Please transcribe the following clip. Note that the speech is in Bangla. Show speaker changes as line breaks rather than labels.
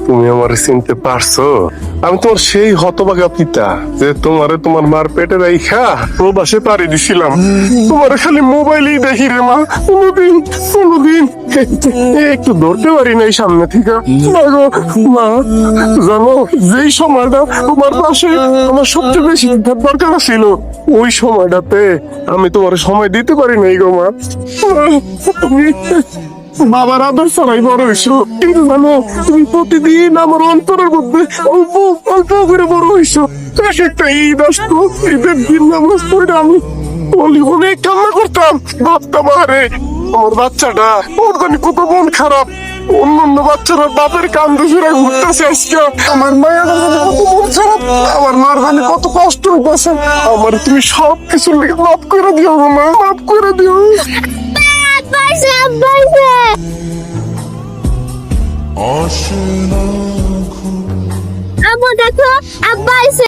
তুমি আমার চিনতে পারছো? আমি তোমার সেই হতভাগা পিতা যে তোমারে তোমার মার পেটে রাইখা প্রবাসে পাড়ি দিছিলাম। তোমার খালি মোবাইলেই দেখি রে মা, কোনোদিন একটু ধরতে পারি নাই সামনে থেকে। মা গো, মা জানো, যেই সময়টা তোমার পাশে আমার সবচেয়ে বেশি দরকার ছিল, ওই সময়টাতে আমি তোমার সময় দিতে পারি নাই গো মা। তুমি বাবার আদর ছাড়াই বড় হইছো, কিন্তু জানো তুমি প্রতিদিন আমার অন্তরের মধ্যে অল্প অল্প করে বড় হইছো। এক একটা ঈদ আসতো, ঈদের দিন নামাজ পড়ে আমি অনেক কান্না করতাম, ভাবতাম আরে আমার বাচ্চাটা ওর জানি কত মন খারাপ, অন্য বাচ্চারা বাপের কান্দে ফিরে ঘুরতেছে আজকে, আমার মায়ের কত মন খারাপ, আমার মার জানি কত কষ্ট হইতেছে। আমার তুমি সব কিছু মাফ করে দিও মা, মাফ করে দিও।
আম্মু দেখো, আব্বা আইছে।